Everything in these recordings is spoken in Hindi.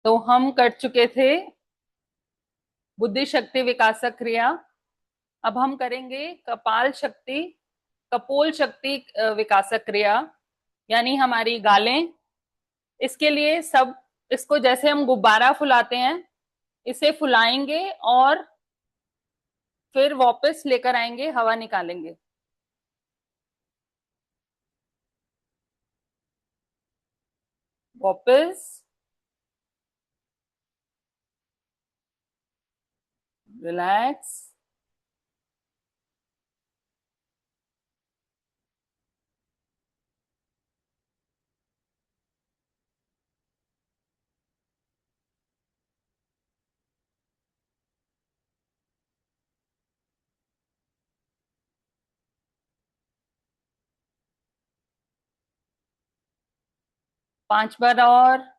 तो हम कर चुके थे बुद्धि शक्ति विकासक क्रिया। अब हम करेंगे कपाल शक्ति कपोल शक्ति विकासक क्रिया, यानी हमारी गालें। इसके लिए सब इसको जैसे हम गुब्बारा फुलाते हैं, इसे फुलाएंगे और फिर वापस लेकर आएंगे, हवा निकालेंगे। वापस। रिलैक्स। 5 बार और।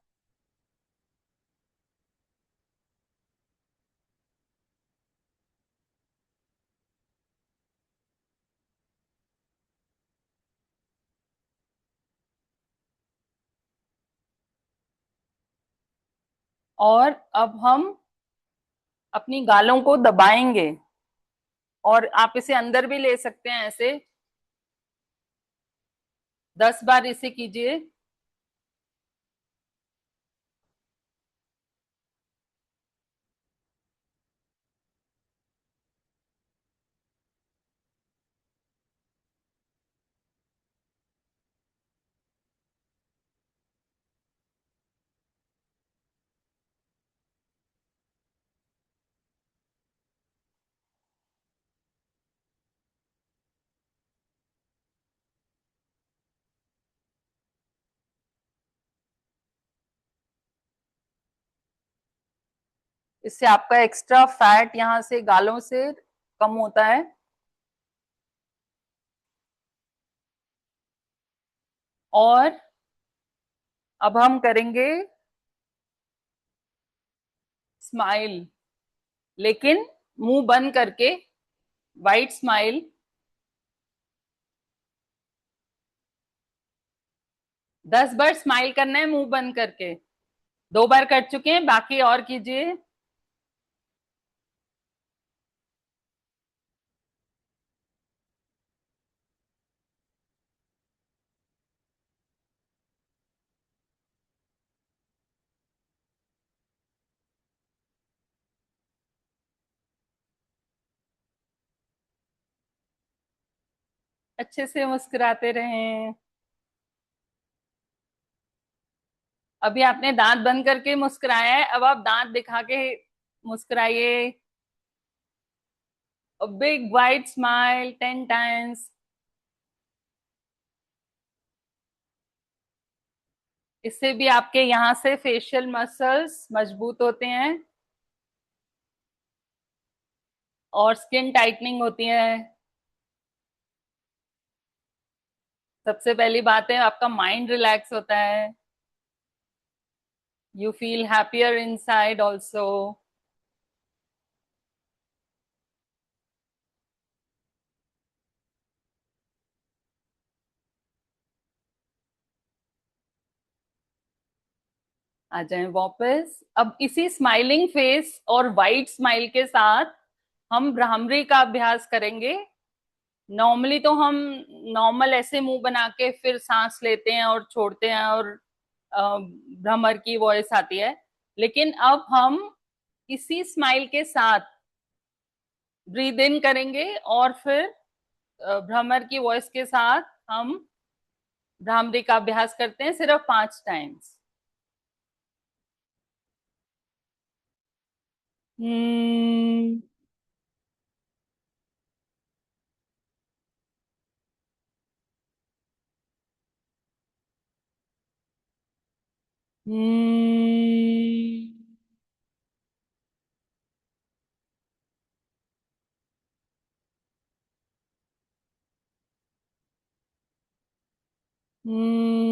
और अब हम अपनी गालों को दबाएंगे, और आप इसे अंदर भी ले सकते हैं ऐसे। 10 बार इसे कीजिए। इससे आपका एक्स्ट्रा फैट यहाँ से गालों से कम होता है। और अब हम करेंगे स्माइल, लेकिन मुंह बंद करके। White smile. 10 बार स्माइल करना है मुंह बंद करके। 2 बार कर चुके हैं, बाकी और कीजिए। अच्छे से मुस्कुराते रहें। अभी आपने दांत बंद करके मुस्कुराया है, अब आप दांत दिखा के मुस्कुराइए। Big wide smile 10 times. इससे भी आपके यहाँ से फेशियल मसल्स मजबूत होते हैं और स्किन टाइटनिंग होती है। सबसे पहली बात है, आपका माइंड रिलैक्स होता है। You feel happier inside also. आ जाएं वापस। अब इसी स्माइलिंग फेस और वाइट स्माइल के साथ हम भ्रामरी का अभ्यास करेंगे। नॉर्मली तो हम नॉर्मल ऐसे मुंह बना के फिर सांस लेते हैं और छोड़ते हैं, और भ्रमर की वॉइस आती है। लेकिन अब हम इसी स्माइल के साथ ब्रीद इन करेंगे, और फिर भ्रमर की वॉइस के साथ हम भ्रामरी का अभ्यास करते हैं, सिर्फ 5 टाइम्स। हम्म। हम्म। हम्म।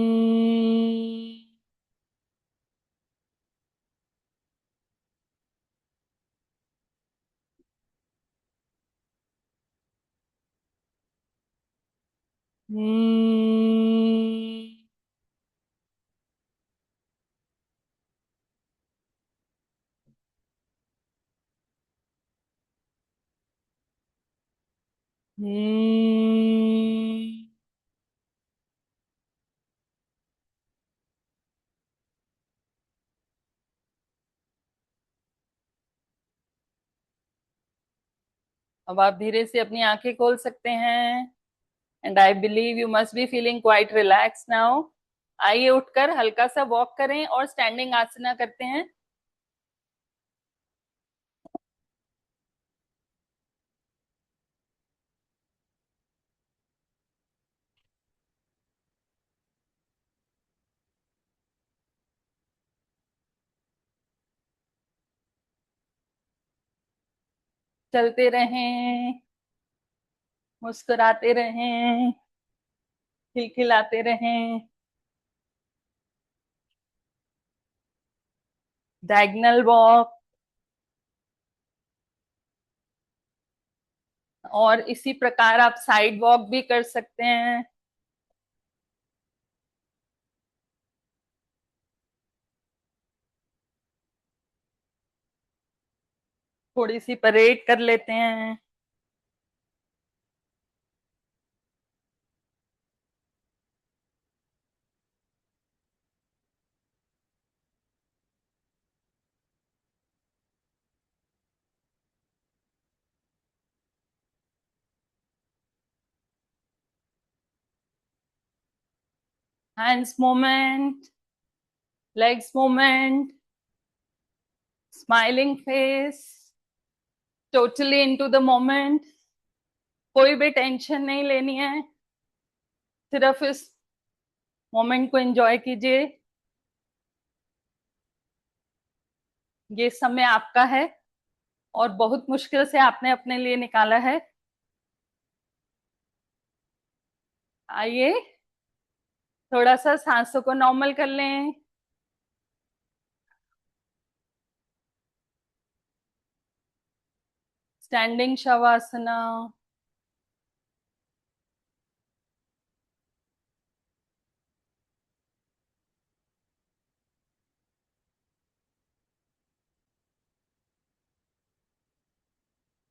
हम्म। हम्म। अब आप धीरे से अपनी आंखें खोल सकते हैं। And I believe you must be feeling quite relax now. आइए उठकर हल्का सा वॉक करें और स्टैंडिंग आसना करते हैं। चलते रहें, मुस्कुराते रहें, खिलखिलाते रहें। Diagonal walk. और इसी प्रकार आप साइड वॉक भी कर सकते हैं। थोड़ी सी परेड कर लेते हैं। Hands movement, legs movement, smiling face, totally into the moment. कोई भी टेंशन नहीं लेनी है, सिर्फ इस मोमेंट को एंजॉय कीजिए। ये समय आपका है और बहुत मुश्किल से आपने अपने लिए निकाला है। आइए थोड़ा सा सांसों को नॉर्मल कर लें। स्टैंडिंग शवासना।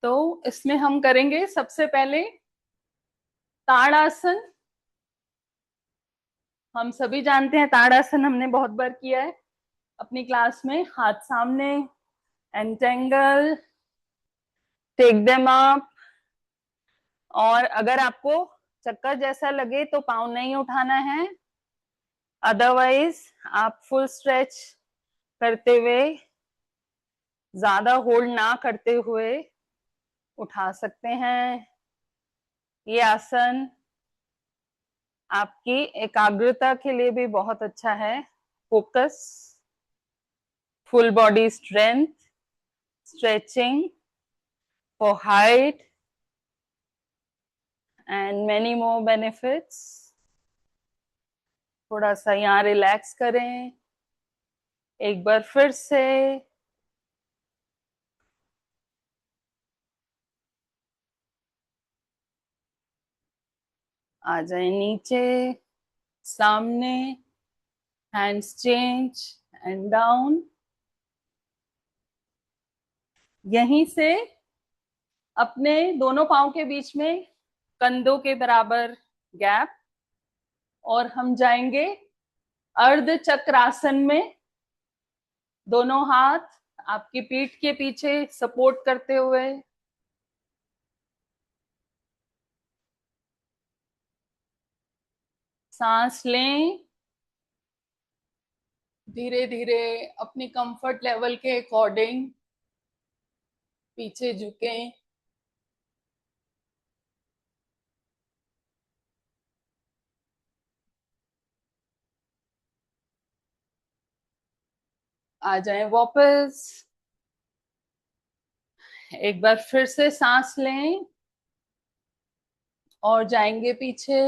तो इसमें हम करेंगे सबसे पहले ताड़ासन। हम सभी जानते हैं ताड़ासन, हमने बहुत बार किया है अपनी क्लास में। हाथ सामने, एंटेंगल, टेक देम अप। और अगर आपको चक्कर जैसा लगे तो पाँव नहीं उठाना है, अदरवाइज आप फुल स्ट्रेच करते हुए, ज्यादा होल्ड ना करते हुए उठा सकते हैं। ये आसन आपकी एकाग्रता के लिए भी बहुत अच्छा है। Focus, full body strength, stretching for height and many more benefits. थोड़ा सा यहाँ रिलैक्स करें एक बार फिर से। आ जाए नीचे, सामने, हैंड्स चेंज एंड डाउन। यहीं से अपने दोनों पांव के बीच में कंधों के बराबर गैप, और हम जाएंगे अर्ध चक्रासन में। दोनों हाथ आपकी पीठ के पीछे सपोर्ट करते हुए। सांस लें, धीरे धीरे अपनी कंफर्ट लेवल के अकॉर्डिंग पीछे झुकें। आ जाएं वापस। एक बार फिर से सांस लें और जाएंगे पीछे।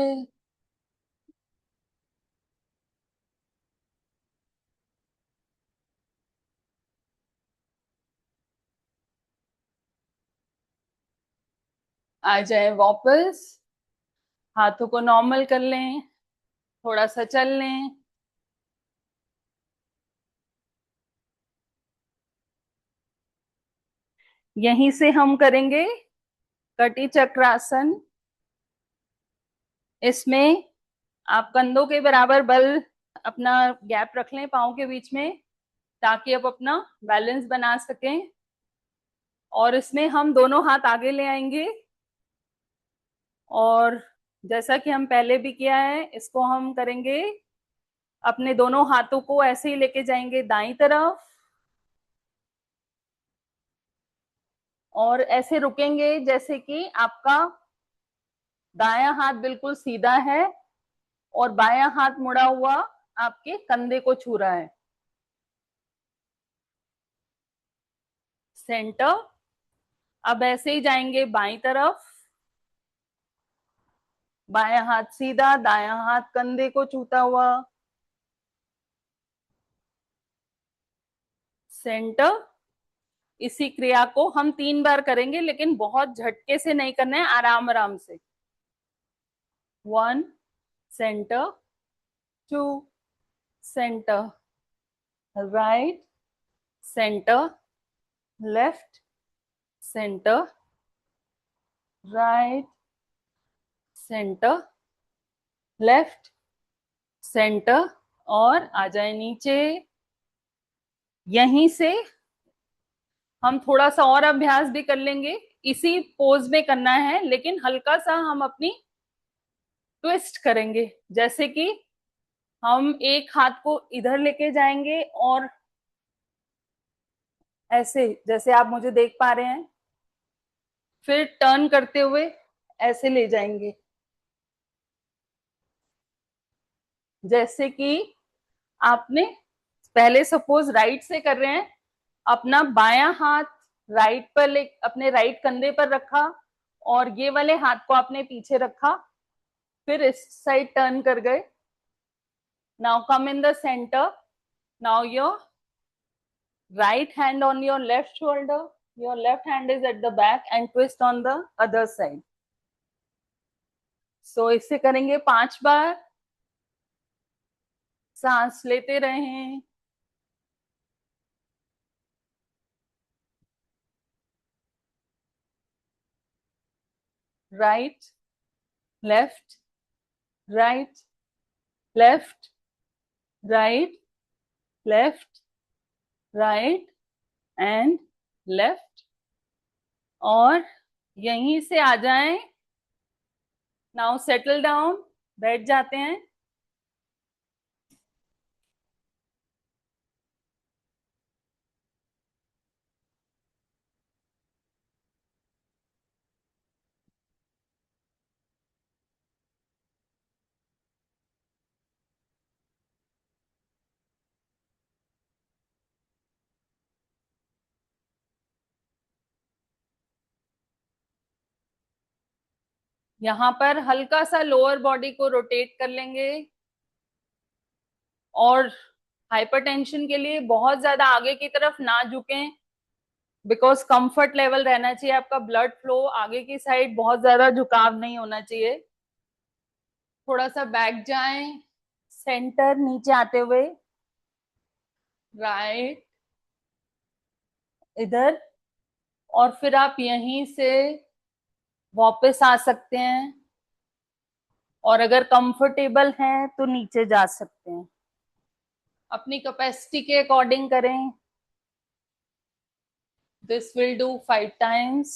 आ जाए वापस। हाथों को नॉर्मल कर लें, थोड़ा सा चल लें। यहीं से हम करेंगे कटी चक्रासन। इसमें आप कंधों के बराबर बल अपना गैप रख लें पाँव के बीच में, ताकि आप अपना बैलेंस बना सकें। और इसमें हम दोनों हाथ आगे ले आएंगे, और जैसा कि हम पहले भी किया है, इसको हम करेंगे, अपने दोनों हाथों को ऐसे ही लेके जाएंगे दाईं तरफ, और ऐसे रुकेंगे जैसे कि आपका दायां हाथ बिल्कुल सीधा है और बायां हाथ मुड़ा हुआ आपके कंधे को छू रहा है। सेंटर। अब ऐसे ही जाएंगे बाईं तरफ, बायां हाथ सीधा, दायां हाथ कंधे को छूता हुआ। सेंटर। इसी क्रिया को हम 3 बार करेंगे, लेकिन बहुत झटके से नहीं करना है, आराम आराम से। 1 centre, 2 centre, right, centre, left, centre, right, centre, left, centre, और आ जाए नीचे। यहीं से हम थोड़ा सा और अभ्यास भी कर लेंगे, इसी पोज में करना है, लेकिन हल्का सा हम अपनी ट्विस्ट करेंगे, जैसे कि हम एक हाथ को इधर लेके जाएंगे और ऐसे, जैसे आप मुझे देख पा रहे हैं, फिर टर्न करते हुए ऐसे ले जाएंगे, जैसे कि आपने पहले सपोज राइट से कर रहे हैं, अपना बायां हाथ राइट पर ले, अपने राइट कंधे पर रखा, और ये वाले हाथ को आपने पीछे रखा, फिर इस साइड टर्न कर गए। Now come in the centre. Now your right hand on your left shoulder, your left hand is at the back, and twist on the other side. So इसे करेंगे 5 बार। सांस लेते रहें। Right, left, right, left, right, left, right and left. और यहीं से आ जाएं। नाउ सेटल डाउन, बैठ जाते हैं। यहाँ पर हल्का सा लोअर बॉडी को रोटेट कर लेंगे, और हाइपरटेंशन के लिए बहुत ज्यादा आगे की तरफ ना झुकें, बिकॉज कंफर्ट लेवल रहना चाहिए आपका, ब्लड फ्लो आगे की साइड, बहुत ज्यादा झुकाव नहीं होना चाहिए। थोड़ा सा बैक जाएं, सेंटर, नीचे आते हुए, राइट, इधर, और फिर आप यहीं से वापस आ सकते हैं, और अगर कंफर्टेबल हैं तो नीचे जा सकते हैं। अपनी कैपेसिटी के अकॉर्डिंग करें। This will do 5 times।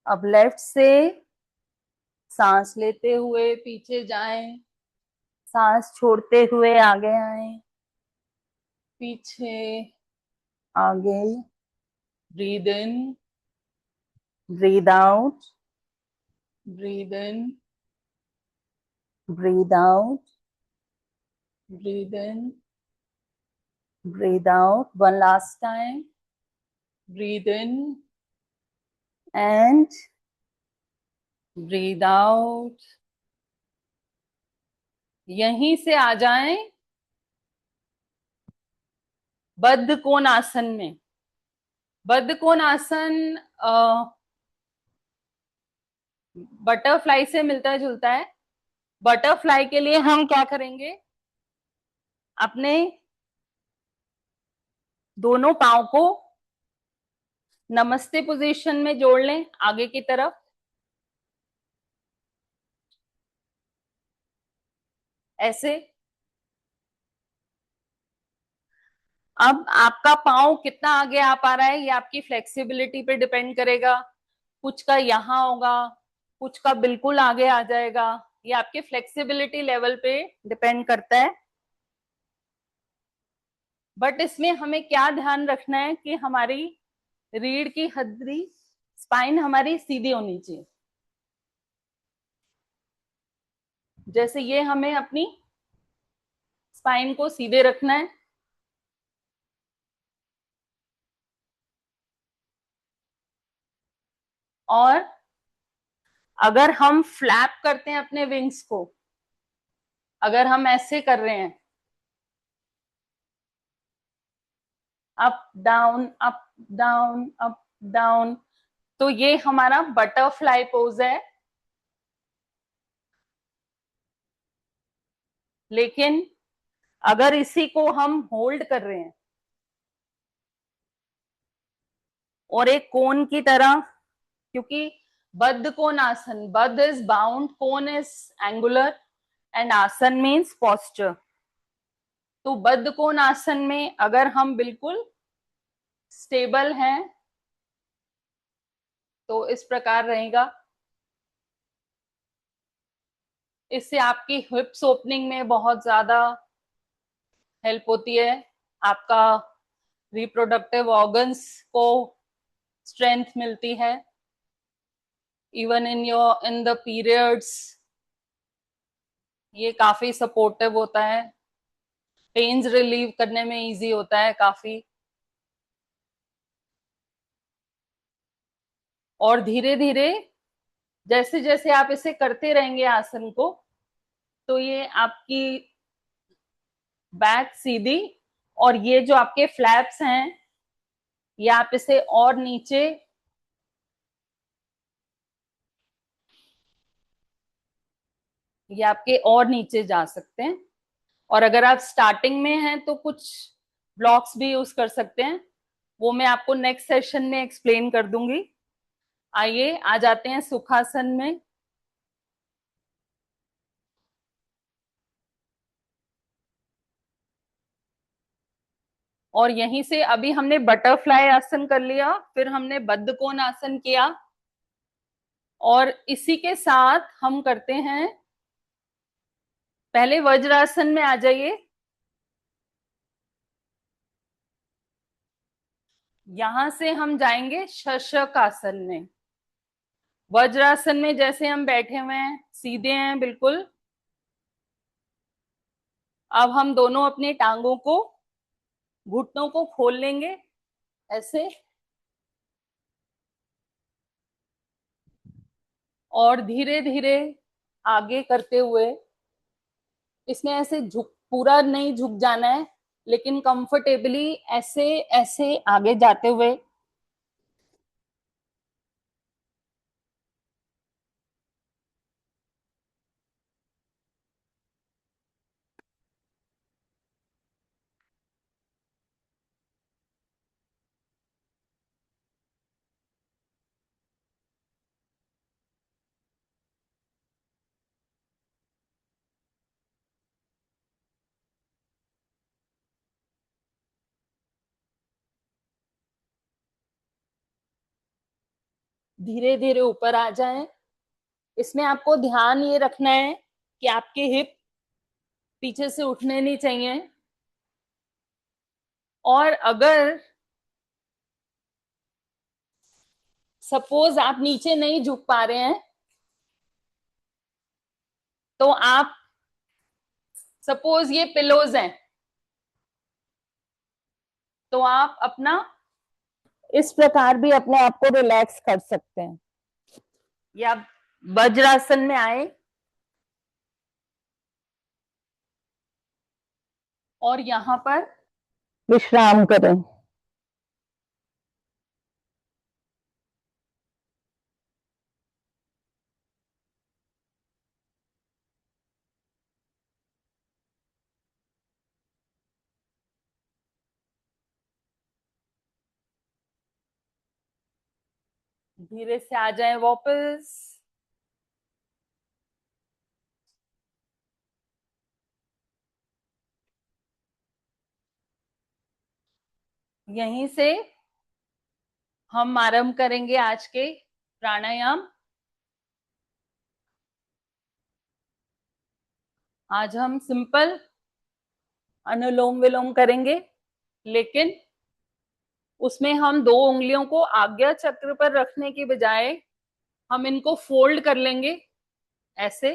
अब लेफ्ट से सांस लेते हुए पीछे जाएं, सांस छोड़ते हुए आगे आए, पीछे, आगे, breathe in, breathe out, breathe in, breathe out, breathe in, breathe out. One last time, breathe in and breathe out. यहीं से आ जाएं बद्ध कोण आसन में। बद्ध कोण आसन बटरफ्लाई से मिलता जुलता है। बटरफ्लाई के लिए हम क्या करेंगे, अपने दोनों पांव को नमस्ते पोजीशन में जोड़ लें आगे की तरफ, ऐसे। अब आपका पाँव कितना आगे आ पा रहा है ये आपकी फ्लेक्सिबिलिटी पे डिपेंड करेगा। कुछ का यहां होगा, कुछ का बिल्कुल आगे आ जाएगा, ये आपके फ्लेक्सिबिलिटी लेवल पे डिपेंड करता है। बट इसमें हमें क्या ध्यान रखना है कि हमारी रीढ़ की हड्डी, स्पाइन हमारी सीधी होनी चाहिए। जैसे ये हमें अपनी स्पाइन को सीधे रखना है। और अगर हम फ्लैप करते हैं अपने विंग्स को, अगर हम ऐसे कर रहे हैं, up down up down up down, तो ये हमारा बटरफ्लाई पोज है। लेकिन अगर इसी को हम होल्ड कर रहे हैं और एक कोन की तरह, क्योंकि बद्ध कोन आसन, बद्ध is bound, cone is angular and आसन मीन्स पोस्चर। तो बद्ध कोन आसन में अगर हम बिल्कुल स्टेबल हैं तो इस प्रकार रहेगा। इससे आपकी हिप्स ओपनिंग में बहुत ज्यादा हेल्प होती है, आपका रिप्रोडक्टिव ऑर्गन्स को स्ट्रेंथ मिलती है, इवन इन द पीरियड्स ये काफी सपोर्टिव होता है, पेन्स रिलीव करने में इजी होता है काफी। और धीरे धीरे जैसे जैसे आप इसे करते रहेंगे आसन को, तो ये आपकी बैक सीधी, और ये जो आपके फ्लैप्स हैं ये आप इसे और नीचे, ये आपके और नीचे जा सकते हैं। और अगर आप स्टार्टिंग में हैं तो कुछ ब्लॉक्स भी यूज कर सकते हैं, वो मैं आपको नेक्स्ट सेशन में एक्सप्लेन कर दूंगी। आइए आ जाते हैं सुखासन में। और यहीं से अभी हमने बटरफ्लाई आसन कर लिया, फिर हमने बद्ध कोण आसन किया, और इसी के साथ हम करते हैं, पहले वज्रासन में आ जाइए। यहां से हम जाएंगे शशक आसन में। वज्रासन में जैसे हम बैठे हुए हैं, सीधे हैं बिल्कुल। अब हम दोनों अपनी टांगों को, घुटनों को खोल लेंगे ऐसे, और धीरे धीरे आगे करते हुए, इसमें ऐसे झुक, पूरा नहीं झुक जाना है, लेकिन कंफर्टेबली ऐसे ऐसे आगे जाते हुए, धीरे धीरे ऊपर आ जाएं। इसमें आपको ध्यान ये रखना है कि आपके हिप पीछे से उठने नहीं चाहिए। और अगर सपोज आप नीचे नहीं झुक पा रहे हैं, तो आप, सपोज ये पिलोज हैं, तो आप अपना इस प्रकार भी अपने आप को रिलैक्स कर सकते हैं, या वज्रासन में आए और यहां पर विश्राम करें। धीरे से आ जाए वापस। यहीं से हम आरंभ करेंगे आज के प्राणायाम। आज हम सिंपल अनुलोम विलोम करेंगे, लेकिन उसमें हम दो उंगलियों को आज्ञा चक्र पर रखने की बजाय हम इनको फोल्ड कर लेंगे ऐसे,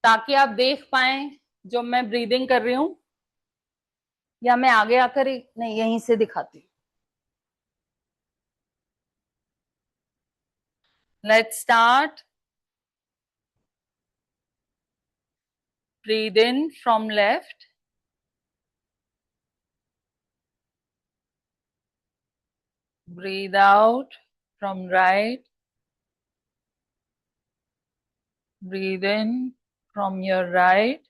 ताकि आप देख पाए जो मैं ब्रीदिंग कर रही हूं। या मैं आगे आकर नहीं, यहीं से दिखाती हूँ। Let's start. Breathe in from left. Breathe out from right. Breathe in from your right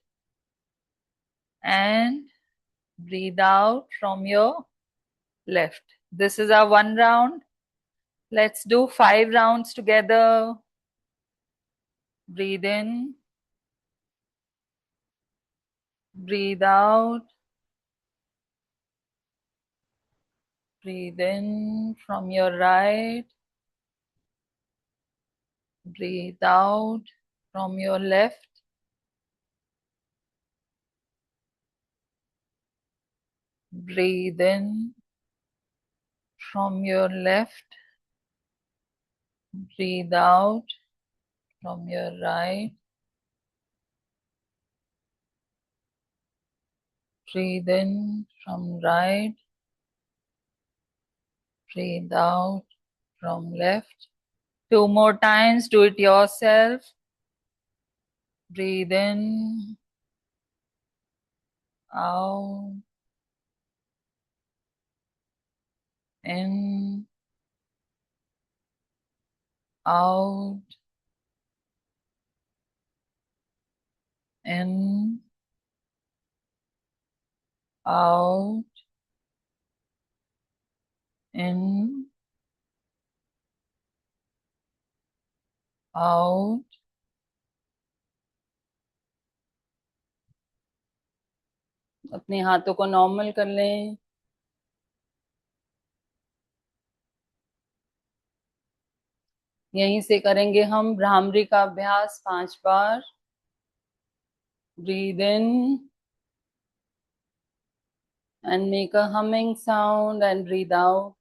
and breathe out from your left. This is our one round. Let's do 5 rounds together. Breathe in. Breathe out. Breathe in from your right. Breathe out from your left. Breathe in from your left. Breathe out from your right. Breathe in from right. Breathe out from left. 2 more times. Do it yourself. Breathe in, out, in, out, in, out, in, out. अपने हाथों को नॉर्मल कर लें। यहीं से करेंगे हम भ्रामरी का अभ्यास 5 बार। Breathe in and make a humming sound and breathe out.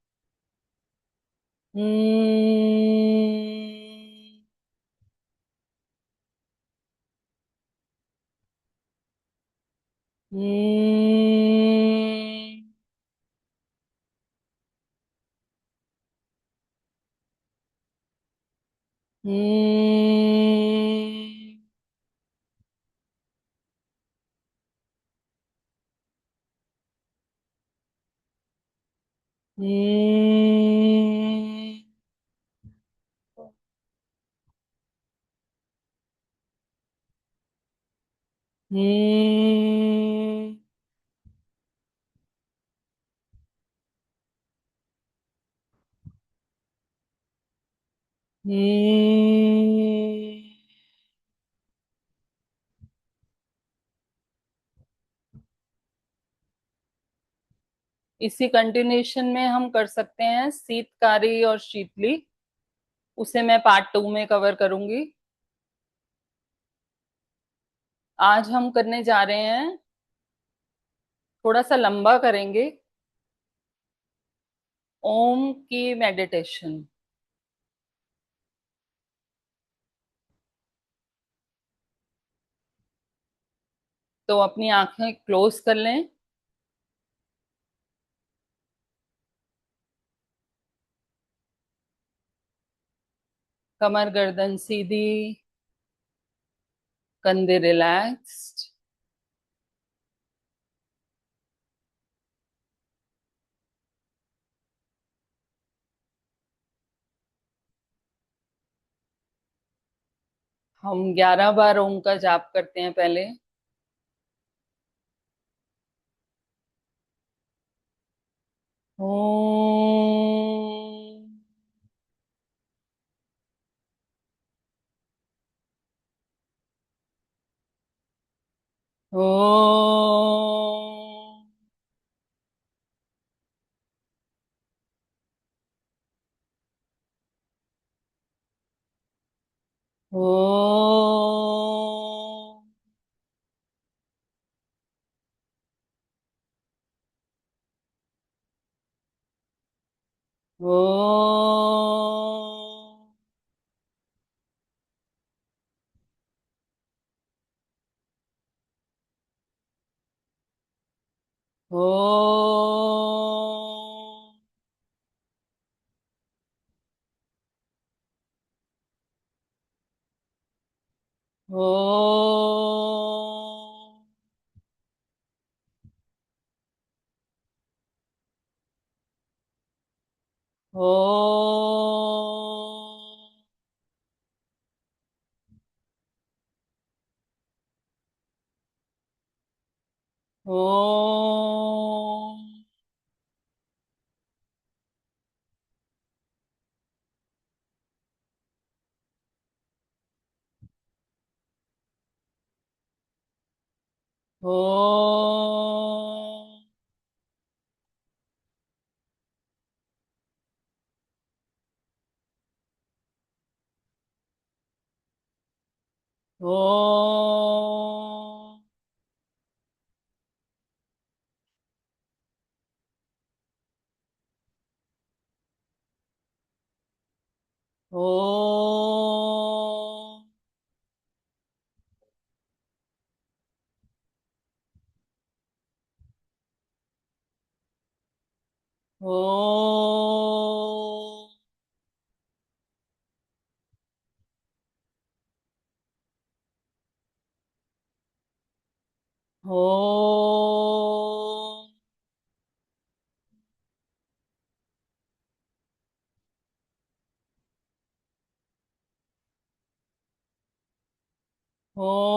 इसी कंटिन्यूशन में हम कर सकते हैं शीतकारी और शीतली। उसे मैं पार्ट 2 में कवर करूंगी। आज हम करने जा रहे हैं, थोड़ा सा लंबा करेंगे, ओम की मेडिटेशन। तो अपनी आंखें क्लोज कर लें। कमर गर्दन सीधी, कंधे रिलैक्स्ड। हम 11 बार ओम का जाप करते हैं पहले। ओम। ओम। ओम। ओम। ओम। ओम। ओम। ओम। ओम। ओम। ओम। ओम। ओम।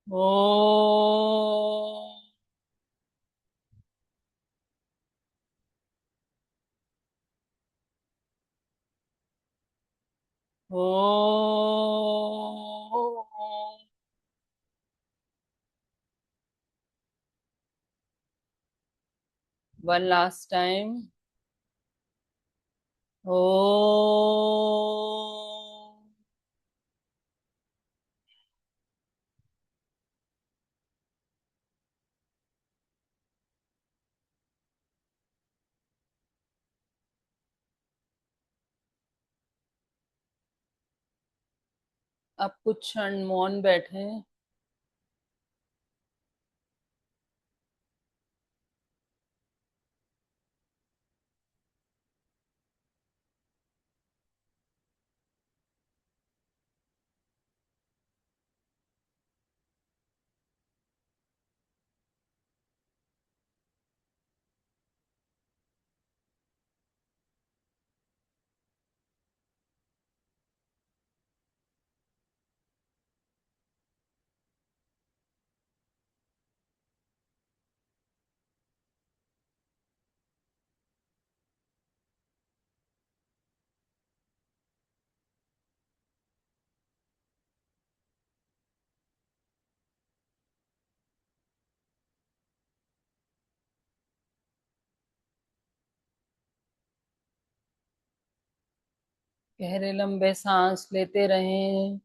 ओम। ओम। ओम। One last time. ओम। अब कुछ क्षण मौन बैठे। गहरे लंबे सांस लेते रहें।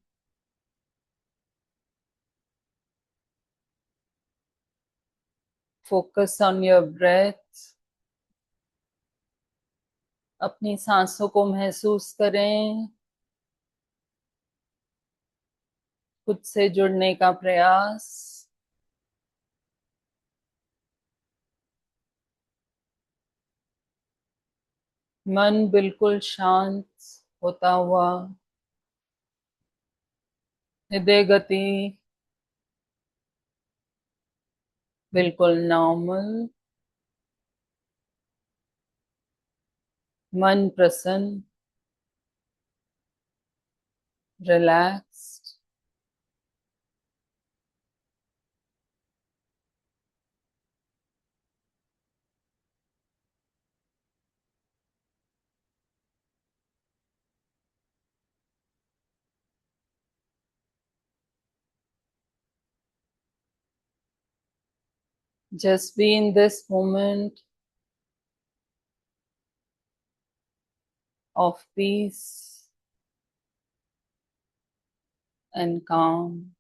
Focus on your breath. अपनी सांसों को महसूस करें। खुद से जुड़ने का प्रयास। मन बिल्कुल शांत होता हुआ। हृदय गति बिल्कुल नॉर्मल। मन प्रसन्न। relaxed. Just be in this moment of peace and calm.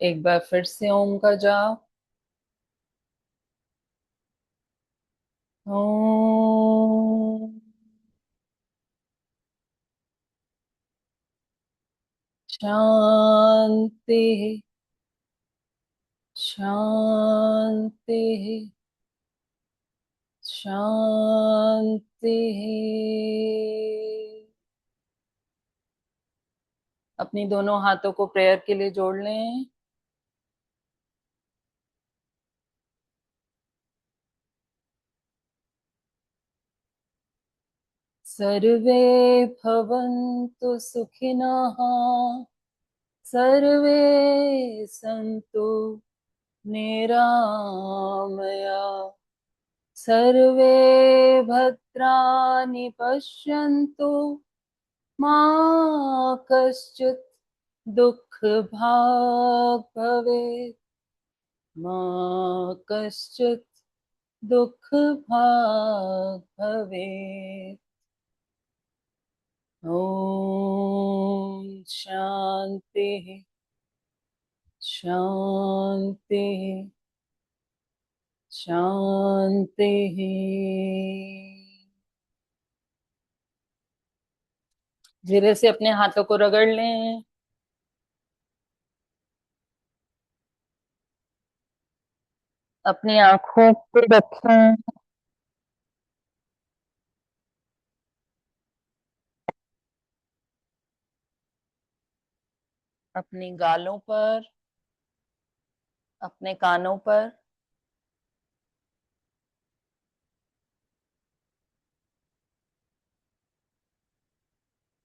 एक बार फिर से ओम का जाप। ओम शांति शांति शांति। अपनी दोनों हाथों को प्रेयर के लिए जोड़ लें। सर्वे भवन्तु सुखिनः, सर्वे सन्तु निरामया, सर्वे भद्राणि पश्यन्तु, मा कश्चित् दुःखभाग् भवेत्, मा कश्चित् दुःखभाग् भवेत्। ॐ शान्तिः शान्तिः शान्तिः। धीरे से अपने हाथों को रगड़ लें। अपनी आंखों को रखें। अपनी गालों पर, अपने कानों पर।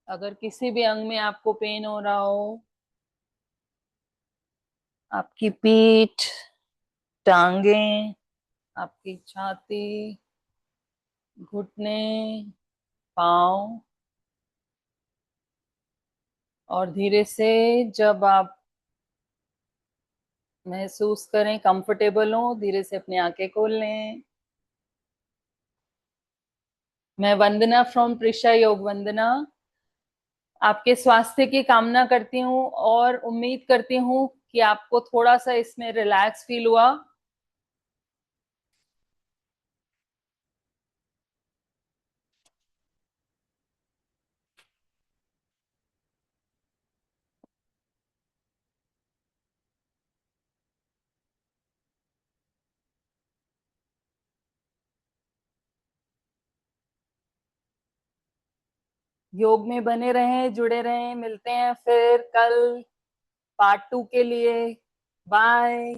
अगर किसी भी अंग में आपको पेन हो रहा हो, आपकी पीठ, टांगे, आपकी छाती, घुटने, पाँव, और धीरे से जब आप महसूस करें कंफर्टेबल हो, धीरे से अपनी आंखें खोल लें। मैं वंदना फ्रॉम प्रिशा योग वंदना आपके स्वास्थ्य की कामना करती हूँ और उम्मीद करती हूँ कि आपको थोड़ा सा इसमें रिलैक्स फील हुआ। योग में बने रहें, जुड़े रहें। मिलते हैं फिर कल पार्ट 2 के लिए। बाय।